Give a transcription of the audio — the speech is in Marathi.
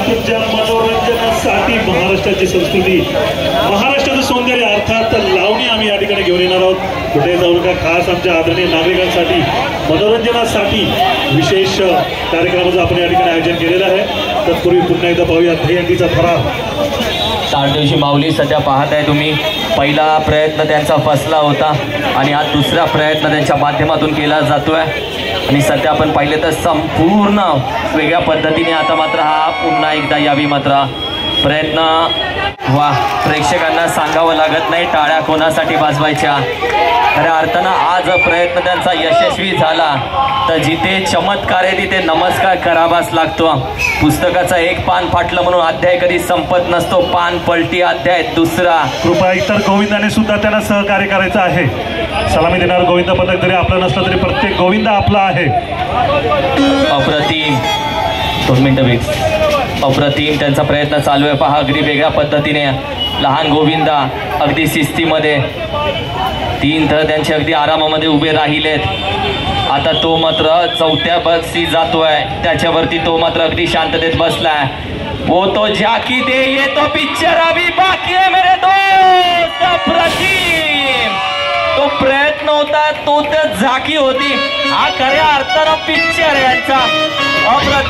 तुमच्या मनोरंजनासाठी महाराष्ट्राची संस्कृती, महाराष्ट्राचं सौंदर्य अर्थात लावणी आम्ही या ठिकाणी घेऊन येणार आहोत. कुठे जाऊ नका. खास आमच्या आदरणीय नागरिकांसाठी मनोरंजनासाठी विशेष कार्यक्रमाचं आपण या ठिकाणी आयोजन केलेलं आहे. तत्पूर्वी पुन्हा एकदा पाहूया दहीहंडीचा थरार. 60 दिवशी माऊली सध्या पाहताय तुम्ही. पहिला प्रयत्न त्यांचा फसला होता आणि हा दुसरा प्रयत्न त्यांच्या माध्यमातून केला जातोय आणि सध्या आपण पाहिले तर संपूर्ण वेगळ्या पद्धतीने आता मात्र हा पुन्हा एकदा यावी मात्र प्रयत्न. वा, प्रेक्षकांना सांगावं लागत नाही टाळ्या कोणासाठी वाजवायच्या. खऱ्या अर्थानं आज प्रयत्न त्यांचा यशस्वी झाला तर जिथे चमत्कार आहे तिथे नमस्कार करावाच लागतो. पुस्तकाचा एक पान फाटलं म्हणून अध्याय कधी संपत नसतो. पान पलटी अध्याय दुसरा. कृपया इतर गोविंदाने सुद्धा त्यांना सहकार्य करायचं आहे. सलामी देणार गोविंद पदक जरी आपलं नसलं तरी प्रत्येक गोविंद आपला आहे. अप्रतिम. 2 मिनिटं वेग. अप्रतिम त्यांचा प्रयत्न चालू आहे. पहा अगदी वेगळ्या पद्धतीने लहान गोविंदा अगदी शिस्तीमध्ये 3 थर त्यांचे अगदी आरामामध्ये उभे राहिलेत. आता तो मात्र 4थ्या बसशी जातोय. त्याच्यावरती तो मात्र अगदी शांततेत बसलाय. वो तो जाकी दे ये तो पिक्चर अभी बाकी है मेरे दोस्त. अप्रतिम तो प्रयत्न होता तो तर झाकी होती. हा खऱ्या अर्थानं पिक्चर यांचा. अप्रतिम.